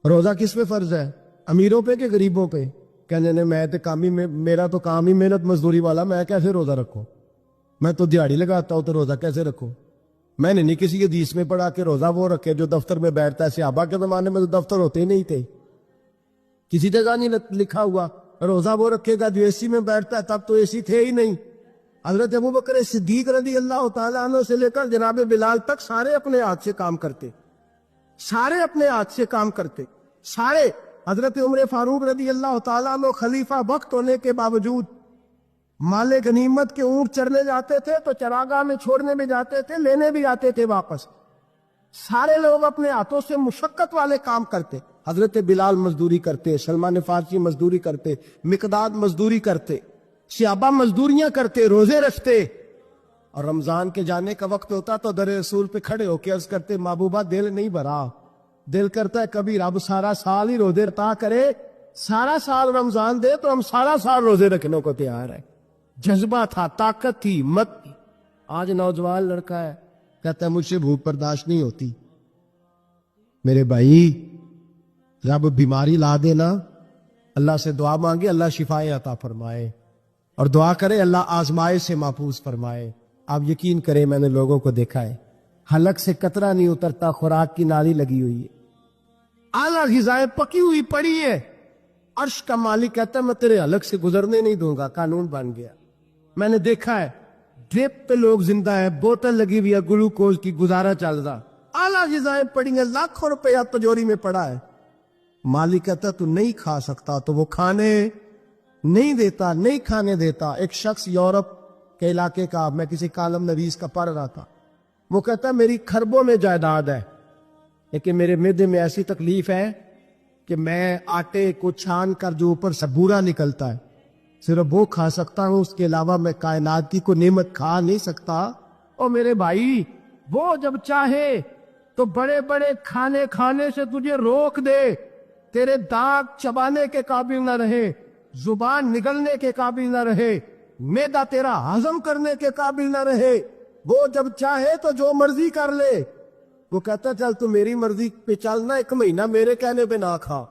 روزہ کس پہ فرض ہے؟ امیروں پہ کہ غریبوں پہ؟ کہنے نے میں تو کام ہی میرا تو کام ہی محنت مزدوری والا، میں کیسے روزہ رکھوں؟ میں تو دیہڑی لگاتا ہوں تو روزہ کیسے رکھوں؟ میں نے نہیں کسی حدیث میں پڑھا کہ روزہ وہ رکھے جو دفتر میں بیٹھتا ہے۔ صحابہ کے زمانے میں تو دفتر ہوتے ہی نہیں تھے، کسی جگہ نہیں لکھا ہوا روزہ وہ رکھے گا جو اے سی میں بیٹھتا ہے، تب تو اے سی تھے ہی نہیں۔ حضرت ابوبکر صدیق رضی اللہ تعالیٰ عنہ سے لے کر جناب بلال تک سارے اپنے ہاتھ سے کام کرتے، سارے اپنے ہاتھ سے کام کرتے، سارے۔ حضرت عمر فاروق رضی اللہ تعالیٰ عنہ خلیفہ وقت ہونے کے باوجود مال غنیمت کے اونٹ چرنے جاتے تھے تو چراگاہ میں چھوڑنے بھی جاتے تھے، لینے بھی آتے تھے واپس۔ سارے لوگ اپنے ہاتھوں سے مشقت والے کام کرتے۔ حضرت بلال مزدوری کرتے، سلمان فارسی مزدوری کرتے، مقداد مزدوری کرتے، صحابہ مزدوریاں کرتے، روزے رکھتے۔ اور رمضان کے جانے کا وقت ہوتا تو در رسول پہ کھڑے ہو کے عرض کرتے محبوبہ دل نہیں بھرا، دل کرتا ہے کبھی رب سارا سال ہی روزے عطا کرے، سارا سال رمضان دے تو ہم سارا سال روزے رکھنے کو تیار ہیں۔ جذبہ تھا، طاقت تھی، ہمت تھی۔ آج نوجوان لڑکا ہے کہتا ہے مجھ سے بھوک برداشت نہیں ہوتی۔ میرے بھائی رب بیماری لا دے نا، اللہ سے دعا مانگے اللہ شفائیں عطا فرمائے، اور دعا کرے اللہ آزمائے سے محفوظ فرمائے۔ آپ یقین کریں میں نے لوگوں کو دیکھا ہے حلق سے قطرہ نہیں اترتا، خوراک کی نالی لگی ہوئی ہے، اعلیٰ غذائیں پکی ہوئی پڑی ہے، عرش کا مالک کہتا ہے میں تیرے حلق سے گزرنے نہیں دوں گا، قانون بن گیا۔ میں نے دیکھا ہے ڈرپ پہ لوگ زندہ ہے، بوتل لگی ہوئی ہے گلوکوز کی، گزارا چل رہا، اعلیٰ غذائیں پڑی ہیں، لاکھوں روپیہ تجوری میں پڑا ہے۔ مالک کہتا تو نہیں کھا سکتا تو وہ کھانے نہیں دیتا، نہیں کھانے دیتا۔ ایک شخص یورپ کے علاقے کا، میں کسی کالم نویس کا پڑھ رہا تھا، وہ کہتا ہے میری خربوں میں جائیداد ہے لیکن میرے معدے میں ایسی تکلیف ہے کہ میں آٹے کو چھان کر جو اوپر سے بورا نکلتا ہے صرف وہ کھا سکتا ہوں، اس کے علاوہ میں کائنات کی کوئی نعمت کھا نہیں سکتا۔ اور میرے بھائی وہ جب چاہے تو بڑے بڑے کھانے کھانے سے تجھے روک دے، تیرے دانت چبانے کے قابل نہ رہے، زبان نگلنے کے قابل نہ رہے، معدہ تیرا ہضم کرنے کے قابل نہ رہے، وہ جب چاہے تو جو مرضی کر لے۔ وہ کہتا چل تو میری مرضی پہ چلنا، ایک مہینہ میرے کہنے پہ نہ کھا،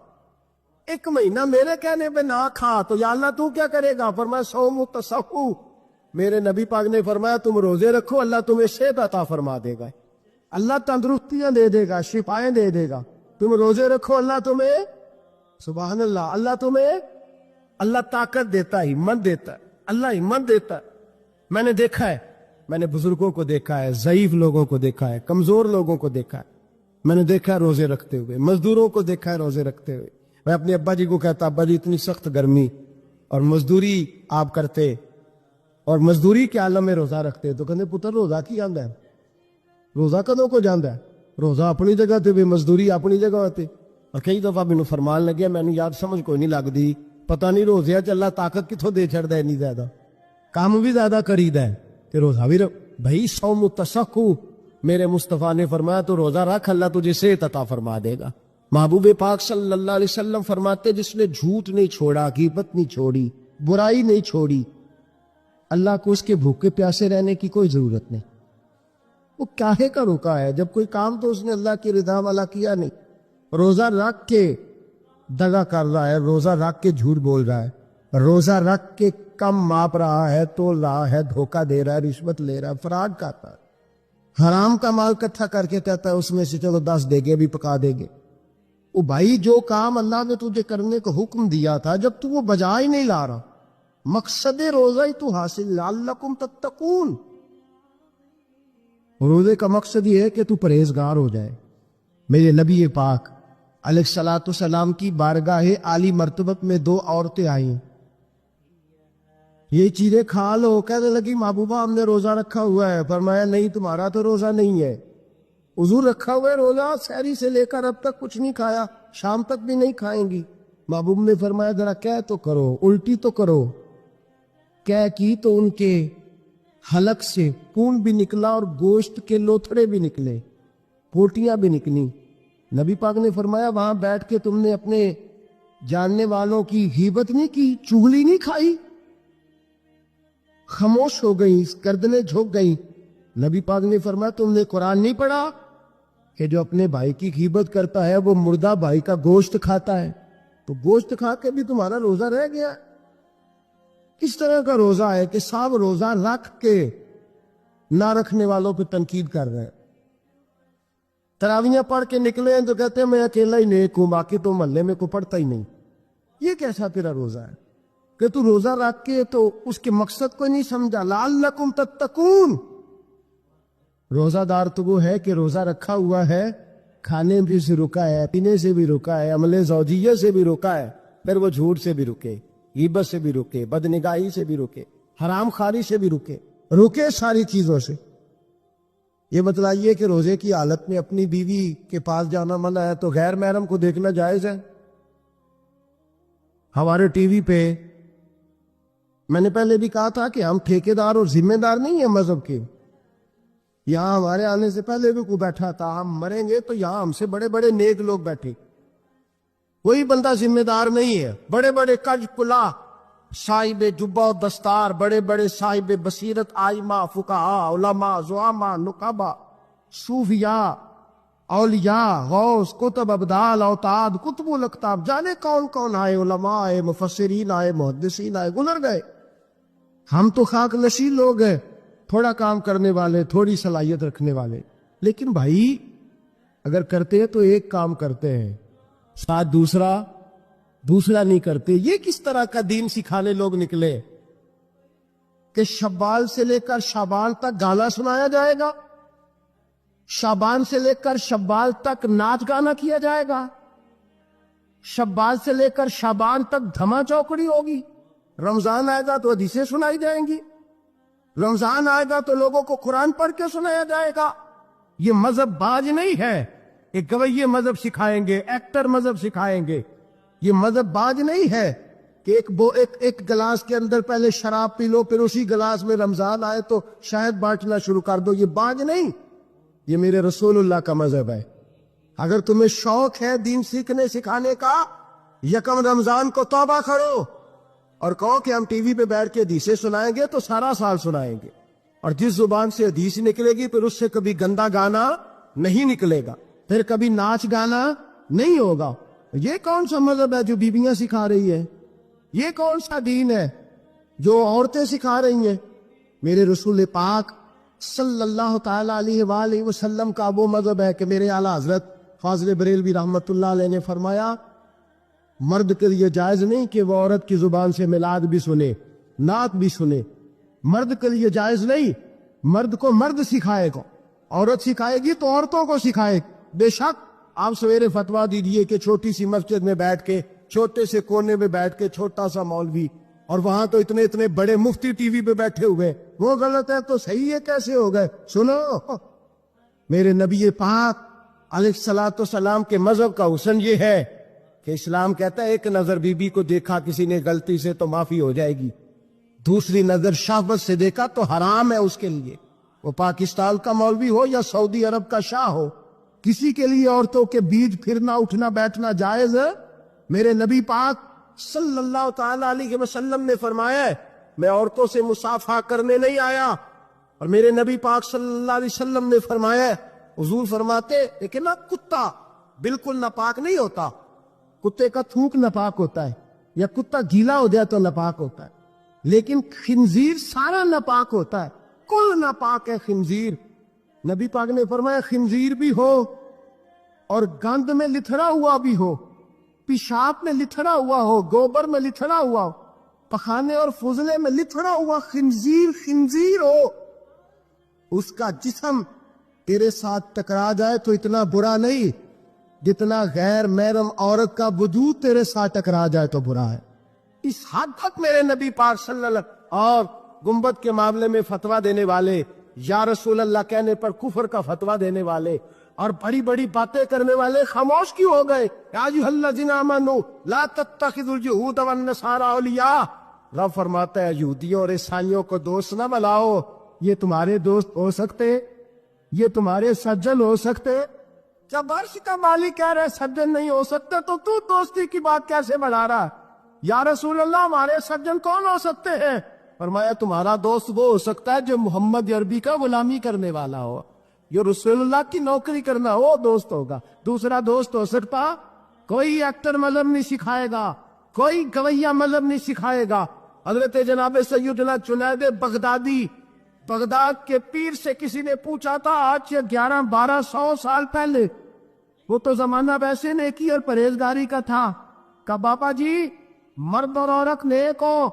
ایک مہینہ میرے کہنے پہ نہ کھا تو یا اللہ تو کیا کرے گا؟ فرمایا صوم تصحو، میرے نبی پاک نے فرمایا تم روزے رکھو اللہ تمہیں صحت عطا فرما دے گا، اللہ تندرستیاں دے دے گا، شفائیں دے دے گا۔ تم روزے رکھو اللہ تمہیں، سبحان اللہ، اللہ تمہیں، اللہ طاقت دیتا ہے، ہمت دیتا ہے، اللہ ہمت دیتا ہے۔ میں نے دیکھا ہے، میں نے بزرگوں کو دیکھا ہے، ضعیف لوگوں کو دیکھا ہے، کمزور لوگوں کو دیکھا ہے، میں نے دیکھا ہے روزے رکھتے ہوئے، مزدوروں کو دیکھا ہے روزے رکھتے ہوئے۔ میں اپنے ابا جی کو کہتا ابا جی اتنی سخت گرمی اور مزدوری آپ کرتے اور مزدوری کے عالم میں روزہ رکھتے تو کہتے پتر روزہ کی آندا ہے، روزہ کدوں کو جاندا ہے، روزہ اپنی جگہ تے بھی مزدوری اپنی جگہ ہوتی۔ اور کئی دفعہ مینوں فرمان لگیا، میں نے یار سمجھ کوئی نہیں لگتی، پتہ نہیں روزے چ اللہ طاقت کتوں دے چھڑدا ہے، نہیں زیادہ کام بھی زیادہ کریدا ہے کہ روزہ بھی بھائی صوم تصحو، میرے مصطفیٰ نے فرمایا تو روزہ رکھ اللہ تجھے صحت عطا فرما دے گا۔ محبوب پاک صلی اللہ علیہ وسلم فرماتے جس نے جھوٹ نہیں چھوڑا، غیبت نہیں چھوڑی، برائی نہیں چھوڑی، اللہ کو اس کے بھوکے پیاسے رہنے کی کوئی ضرورت نہیں۔ وہ کاہے کا رکا ہے جب کوئی کام تو اس نے اللہ کی رضا والا کیا نہیں۔ روزہ رکھ کے دغا کر رہا ہے، روزہ رکھ کے جھوٹ بول رہا ہے، روزہ رکھ کے کم ماپ رہا ہے، تول رہا ہے، دھوکہ دے رہا ہے، رشوت لے رہا ہے، فراڈ کرتا ہے، حرام کا مال اکٹھا کر کے کہتا ہے اس میں سے چلو 10 دے گے بھی پکا دے گے۔ او بھائی جو کام اللہ نے تجھے کرنے کو حکم دیا تھا جب تو وہ بجا ہی نہیں لا رہا، مقصد روزہ ہی تو حاصل لعلکم تتقون، روزے کا مقصد یہ ہے کہ تو پرہیزگار ہو جائے۔ میرے نبی پاک علیہ الصلوۃ والسلام کی بارگاہ عالی مرتبت میں 2 عورتیں آئیں، یہ چیزیں کھا لو، کہنے لگی محبوبہ ہم نے روزہ رکھا ہوا ہے۔ فرمایا نہیں تمہارا تو روزہ نہیں ہے، حضور رکھا ہوا ہے روزہ، سحری سے لے کر اب تک کچھ نہیں کھایا، شام تک بھی نہیں کھائیں گی۔ محبوب نے فرمایا ذرا کہہ تو کرو، الٹی تو کرو۔ کہہ کی تو ان کے حلق سے خون بھی نکلا اور گوشت کے لوتھڑے بھی نکلے، پوٹیاں بھی نکلی۔ نبی پاک نے فرمایا وہاں بیٹھ کے تم نے اپنے جاننے والوں کی غیبت نہیں کی، چغلی نہیں کھائی؟ خاموش ہو گئی، گردنیں جھک گئی۔ نبی پاک نے فرمایا تم نے قرآن نہیں پڑھا؟ کہ جو اپنے بھائی کی غیبت کرتا ہے وہ مردہ بھائی کا گوشت کھاتا ہے، تو گوشت کھا کے بھی تمہارا روزہ رہ گیا۔ کس طرح کا روزہ ہے کہ صاحب روزہ رکھ کے نہ رکھنے والوں پہ تنقید کر رہے ہیں۔ تراویاں پڑھ کے نکلے ہیں تو کہتے ہیں میں اکیلا ہی نیک ہوں، باقی تو محلے میں کوئی پڑھتا ہی نہیں۔ یہ کیسا تیرا روزہ ہے کہ تو روزہ رکھ کے تو اس کے مقصد کو نہیں سمجھا؟ لعلکم تتقون۔ روزہ دار تو وہ ہے کہ روزہ رکھا ہوا ہے، کھانے بھی سے رکا ہے، پینے سے بھی رکا ہے، عمل زوجیہ سے بھی رکا ہے، پھر وہ جھوٹ سے بھی رکے، غیبت سے بھی رکے، بدنگاہی سے بھی رکے، حرام خواری سے بھی رکے ساری چیزوں سے۔ یہ بتلائیے کہ روزے کی حالت میں اپنی بیوی کے پاس جانا منع ہے تو غیر محرم کو دیکھنا جائز ہے؟ ہمارے ٹی وی پہ میں نے پہلے بھی کہا تھا کہ ہم ٹھیکیدار اور ذمہ دار نہیں ہیں مذہب کے۔ یہاں ہمارے آنے سے پہلے بھی کوئی بیٹھا تھا، ہم مریں گے تو یہاں ہم سے بڑے بڑے نیک لوگ بیٹھے، کوئی بندہ ذمہ دار نہیں ہے۔ بڑے بڑے کج کلا، صاحب جبہ و دستار، بڑے بڑے صاحب بصیرت، آئمہ، فقہاء، علماء، زعماء، نقبا، صوفیاء، اولیاء، غوث، کتب، ابدال، اوتاد، کتب الاقطاب، جانے کون کون آئے، علماء آئے، مفسرین آئے، محدثین آئے، گزر گئے۔ ہم تو خاک نشین لوگ ہیں، تھوڑا کام کرنے والے، تھوڑی صلاحیت رکھنے والے۔ لیکن بھائی اگر کرتے ہیں تو ایک کام کرتے ہیں، ساتھ دوسرا نہیں کرتے۔ یہ کس طرح کا دین سکھانے لوگ نکلے کہ شوال سے لے کر شعبان تک گانا سنایا جائے گا، شعبان سے لے کر شوال تک ناچ گانا کیا جائے گا، شوال سے لے کر شعبان تک دھما چوکڑی ہوگی، رمضان آئے گا تو حدیثیں سنائی جائیں گی، رمضان آئے گا تو لوگوں کو قرآن پڑھ کے سنایا جائے گا۔ یہ مذہب باز نہیں ہے، ایک گویے مذہب سکھائیں گے، ایکٹر مذہب سکھائیں گے۔ یہ مذہب باز نہیں ہے کہ ایک گلاس کے اندر پہلے شراب پی لو، پھر اسی گلاس میں رمضان آئے تو شہد بانٹنا شروع کر دو۔ یہ باز نہیں، یہ میرے رسول اللہ کا مذہب ہے۔ اگر تمہیں شوق ہے دین سیکھنے سکھانے کا، یکم رمضان کو توبہ کرو اور کہو کہ ہم ٹی وی پہ بیٹھ کے حدیثیں سنائیں گے تو سارا سال سنائیں گے، اور جس زبان سے حدیث نکلے گی پھر اس سے کبھی گندا گانا نہیں نکلے گا، پھر کبھی ناچ گانا نہیں ہوگا۔ یہ کون سا مذہب ہے جو بیویاں سکھا رہی ہے؟ یہ کون سا دین ہے جو عورتیں سکھا رہی ہیں؟ میرے رسول پاک صلی اللہ تعالی علیہ وآلہ وسلم کا وہ مذہب ہے کہ میرے اعلیٰ حضرت فاضل بریلوی رحمت اللہ علیہ نے فرمایا مرد کے لیے جائز نہیں کہ وہ عورت کی زبان سے میلاد بھی سنے، نعت بھی سنے۔ مرد کے لیے جائز نہیں، مرد کو مرد سکھائے گا، عورت سکھائے گی تو عورتوں کو سکھائے۔ بے شک آپ سویرے فتویٰ دیجئے کہ چھوٹی سی مسجد میں بیٹھ کے، چھوٹے سے کونے میں بیٹھ کے چھوٹا سا مولوی، اور وہاں تو اتنے بڑے مفتی ٹی وی پہ بیٹھے ہوئے، وہ غلط ہے تو صحیح ہے کیسے ہو گئے؟ سنو، میرے نبی پاک علیہ الصلوۃ والسلام کے مذہب کا حسن یہ ہے کہ اسلام کہتا ہے ایک نظر بی بی کو دیکھا کسی نے غلطی سے تو معافی ہو جائے گی، دوسری نظر شہوت سے دیکھا تو حرام ہے اس کے لیے، وہ پاکستان کا مولوی ہو یا سعودی عرب کا شاہ ہو، کسی کے لیے عورتوں کے بیچ پھرنا اٹھنا بیٹھنا جائز ہے؟ میرے نبی پاک صلی اللہ تعالی علیہ وسلم نے فرمایا ہے میں عورتوں سے مصافحہ کرنے نہیں آیا، اور میرے نبی پاک صلی اللہ علیہ وسلم نے فرمایا ہے، حضور فرماتے لیکن نا کتا بالکل ناپاک نہیں ہوتا، کتے کا تھوک ناپاک ہوتا ہے، یا کتا گیلا ہو جائے تو ناپاک ہوتا ہے، لیکن خنزیر سارا ناپاک ہوتا ہے، کل ناپاک ہے خنزیر۔ نبی پاک نے فرمایا خنزیر بھی ہو اور گند میں لتھڑا ہوا بھی ہو، پیشاب میں لتھڑا ہوا ہو، گوبر میں لتھڑا ہوا ہو، پخانے اور فضلے میں لتھڑا ہوا خنزیر ہو، اس کا جسم تیرے ساتھ ٹکرا جائے تو اتنا برا نہیں جتنا غیر محرم عورت کا وجود تیرے ساتھ ٹکرا جائے تو برا ہے۔ اس حد تک میرے نبی پاک صلی اللہ علیہ وسلم اور گنبد کے معاملے میں فتویٰ دینے والے، یا رسول اللہ کہنے پر کفر کا فتویٰ دینے والے اور بڑی بڑی باتیں کرنے والے خاموش کیوں ہو گئے؟ یا ایھا الذین آمنوا لا تتخذوا اليہود والنصارى اولیاء، رب فرماتا ہے یہودیوں اور عیسائیوں کو دوست نہ بناؤ، یہ تمہارے دوست ہو سکتے، یہ تمہارے سجن ہو سکتے؟ جب عرش کا مالک کہہ رہے سجن نہیں ہو سکتے تو دوستی کی بات کیسے بڑھا رہا؟ یا رسول اللہ ہمارے سجن کون ہو سکتے ہیں؟ فرمایا تمہارا دوست وہ ہو سکتا ہے جو محمد عربی کا غلامی کرنے والا ہو، یہ رسول اللہ کی نوکری کرنا وہ دوست ہوگا. دوسرا دوست ہو سکتا کوئی ایکٹر مذہب نہیں سکھائے گا, کوئی گویہ مذہب نہیں سکھائے گا. حضرت جناب سیدنا جنید بغدادی, بغداد کے پیر سے کسی نے پوچھا تھا آج سے 1100-1200 سال پہلے, وہ تو زمانہ ویسے نیکی اور پرہیزگاری کا تھا, کہ بابا جی مرد اور عورت نیک ہو,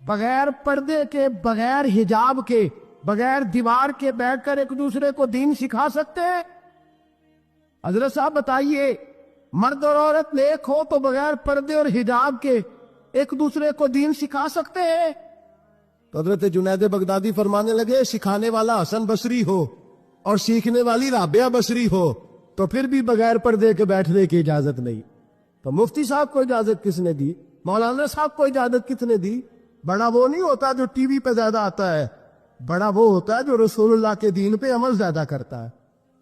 بغیر پردے کے, بغیر حجاب کے, بغیر دیوار کے بیٹھ کر ایک دوسرے کو دین سکھا سکتے ہیں؟ حضرت صاحب بتائیے, مرد اور عورت نیک ہو تو بغیر پردے اور حجاب کے ایک دوسرے کو دین سکھا سکتے ہیں؟ تو حضرت جنید بغدادی فرمانے لگے سکھانے والا حسن بصری ہو اور سیکھنے والی رابعہ بصری ہو تو پھر بھی بغیر پردے کے بیٹھنے کی اجازت نہیں. تو مفتی صاحب کو اجازت کس نے دی؟ مولانا صاحب کو اجازت کس نے دی؟ بڑا وہ نہیں ہوتا جو ٹی وی پہ زیادہ آتا ہے, بڑا وہ ہوتا ہے جو رسول اللہ کے دین پہ عمل زیادہ کرتا ہے.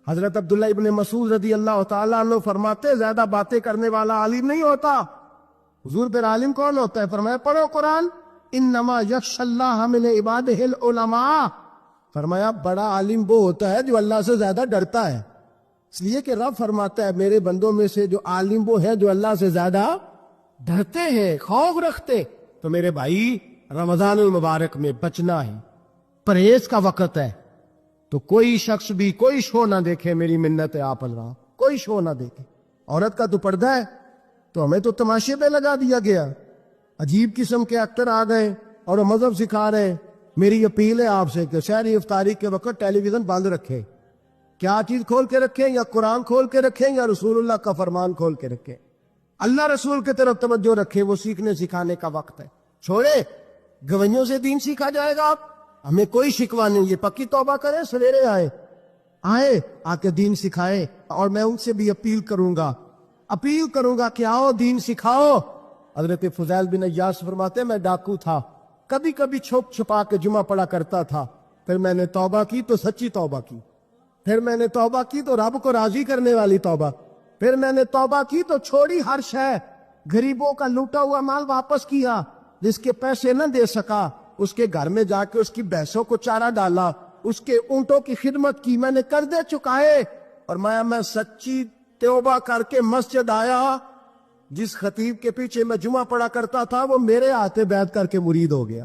حضرت عبداللہ ابن مسعود رضی اللہ تعالیٰ عنہ فرماتے زیادہ باتیں کرنے والا عالم نہیں ہوتا. حضور پھر عالم کون ہوتا ہے؟ فرمایا پڑھو قرآن, انما یخشی اللہ من عبادہ العلماء. فرمایا بڑا عالم وہ ہوتا ہے جو اللہ سے زیادہ ڈرتا ہے, اس لیے کہ رب فرماتا ہے میرے بندوں میں سے جو عالم وہ ہے جو اللہ سے زیادہ ڈرتے ہیں, خوف رکھتے. تو میرے بھائی رمضان المبارک میں بچنا ہے, پرہیز کا وقت ہے, تو کوئی شخص بھی کوئی شو نہ دیکھے, میری منت ہے آپ اللہ, کوئی شو نہ دیکھے. عورت کا تو پردہ ہے تو ہمیں تو تماشے پہ لگا دیا گیا, عجیب قسم کے ایکٹر آ گئے اور وہ مذہب سکھا رہے. میری اپیل ہے آپ سے کہ شہری افطاری کے وقت ٹیلی ویژن بند رکھے. کیا چیز کھول کے رکھیں؟ یا قرآن کھول کے رکھیں یا رسول اللہ کا فرمان کھول کے رکھیں. اللہ رسول کی طرف توجہ رکھیں, وہ سیکھنے سکھانے کا وقت ہے. چھوڑے گویوں سے دین سیکھا جائے گا, ہمیں کوئی شکوہ نہیں, یہ پکی توبہ کریں, سویرے آئے آ کے دین سکھائے. اور میں ان سے بھی اپیل کروں گا کہ آؤ دین سکھاؤ. حضرت فضیل بن عیاض فرماتے میں ڈاکو تھا, کبھی کبھی چھپ چھپا کے جمعہ پڑھا کرتا تھا, پھر میں نے توبہ کی تو سچی توبہ کی, پھر میں نے توبہ کی تو رب کو راضی کرنے والی توبہ, پھر میں نے توبہ کی تو چھوڑی ہر شے, غریبوں کا لوٹا ہوا مال واپس کیا, جس کے پیسے نہ دے سکا اس کے گھر میں جا کے اس کی بھینسوں کو چارہ ڈالا, اس کے اونٹوں کی خدمت کی, میں نے قرضے چکائے. اور میں سچی توبہ کر کے مسجد آیا. جس خطیب کے پیچھے میں جمعہ پڑھا کرتا تھا وہ میرے ہاتھے بیعت کر کے مرید ہو گیا.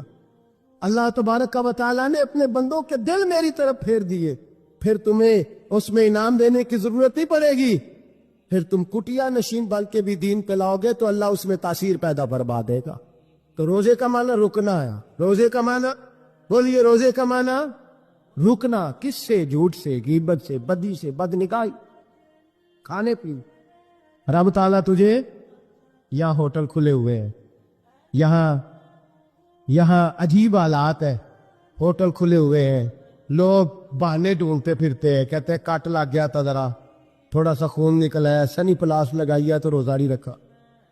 اللہ تبارک و تعالیٰ نے اپنے بندوں کے دل میری طرف پھیر دیے. پھر تمہیں اس میں انعام دینے کی ضرورت نہیں پڑے گی, پھر تم کٹیا نشین بن کے بھی دین پہ لاؤ گے تو اللہ اس میں تاثیر پیدا فرما دے گا. تو روزے کا معنی رکنا ہے. روزے کا معنی بولیے, روزے کا معنی رکنا. کس سے؟ جھوٹ سے, غیبت سے, بدی سے, بدنگاہی, کھانے پینے. رب تعالیٰ تجھے, یہاں ہوٹل کھلے ہوئے ہیں, یہاں عجیب حالات ہے, ہوٹل کھلے ہوئے ہیں, لوگ بہانے ڈھونڈتے پھرتے ہیں, کہتے ہیں کٹ لگ گیا تھا, ذرا تھوڑا سا خون نکل آیا, سنی پلاس لگائی تو روزہ نہیں رکھا,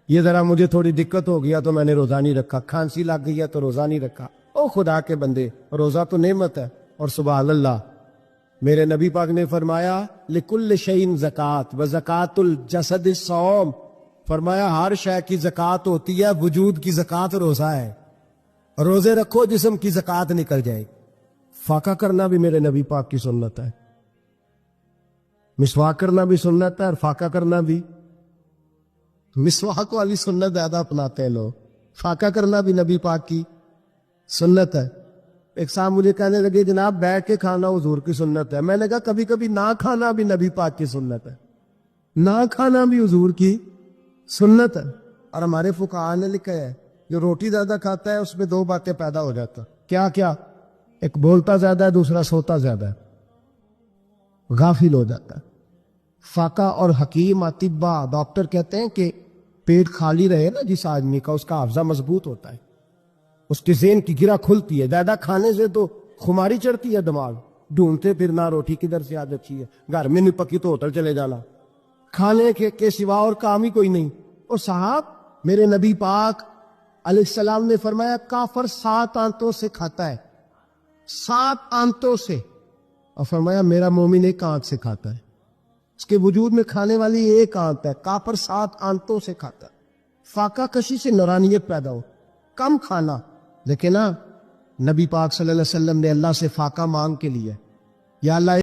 یہ ذرا مجھے تھوڑی دقت ہو گیا تو میں نے روزہ نہیں رکھا, کھانسی لگ گئی ہے تو روزہ نہیں رکھا. او خدا کے بندے, روزہ تو نعمت ہے. اور سبحان اللہ, میرے نبی پاک نے فرمایا لکل شیء زکات و زکات الجسد الصوم. فرمایا ہر شے کی زکات ہوتی ہے, وجود کی زکات روزہ ہے. روزے رکھو جسم کی زکات نکل جائے. فاقہ کرنا بھی میرے نبی پاک کی سنت ہے, مسواک کرنا بھی سنت ہے, اور فاقہ کرنا بھی. مسواک والی سنت زیادہ اپناتے ہیں لوگ, فاقہ کرنا بھی نبی پاک کی سنت ہے. ایک صاحب مجھے کہنے لگے جناب بیٹھ کے کھانا حضور کی سنت ہے. میں نے کہا کبھی کبھی نہ کھانا بھی نبی پاک کی سنت ہے, نہ کھانا بھی حضور کی سنت ہے. اور ہمارے فقہاء نے لکھا ہے جو روٹی زیادہ کھاتا ہے اس میں دو باتیں پیدا ہو جاتا. کیا؟ ایک بولتا زیادہ ہے, دوسرا سوتا زیادہ ہے, غافل ہو جاتا ہے. فاقہ اور حکیم اطباء ڈاکٹر کہتے ہیں کہ پیٹ خالی رہے نا جس آدمی کا, اس کا حافظہ مضبوط ہوتا ہے, اس کے ذہن کی گرہ کھلتی ہے. زیادہ کھانے سے تو خماری چڑھتی ہے, دماغ ڈھونڈتے پھرنا, روٹی کدھر سے آج اچھی ہے, گھر میں نہیں پکی تو ہوٹل چلے جانا, کھانے کے سوا اور کام ہی کوئی نہیں. اور صاحب میرے نبی پاک علیہ السلام نے فرمایا کافر 7 آنتوں سے کھاتا ہے, 7 آنتوں سے. اور فرمایا میرا مومن 1 آنت سے کھاتا ہے. اس کے وجود میں کھانے والی 1 آنت ہے, کافر 7 آنتوں سے کھاتا ہے. فاقہ کشی سے نورانیت پیدا ہو, کم کھانا. لیکن نبی پاک صلی اللہ علیہ وسلم نے اللہ سے فاقہ مانگ کے لیے, یا اللہ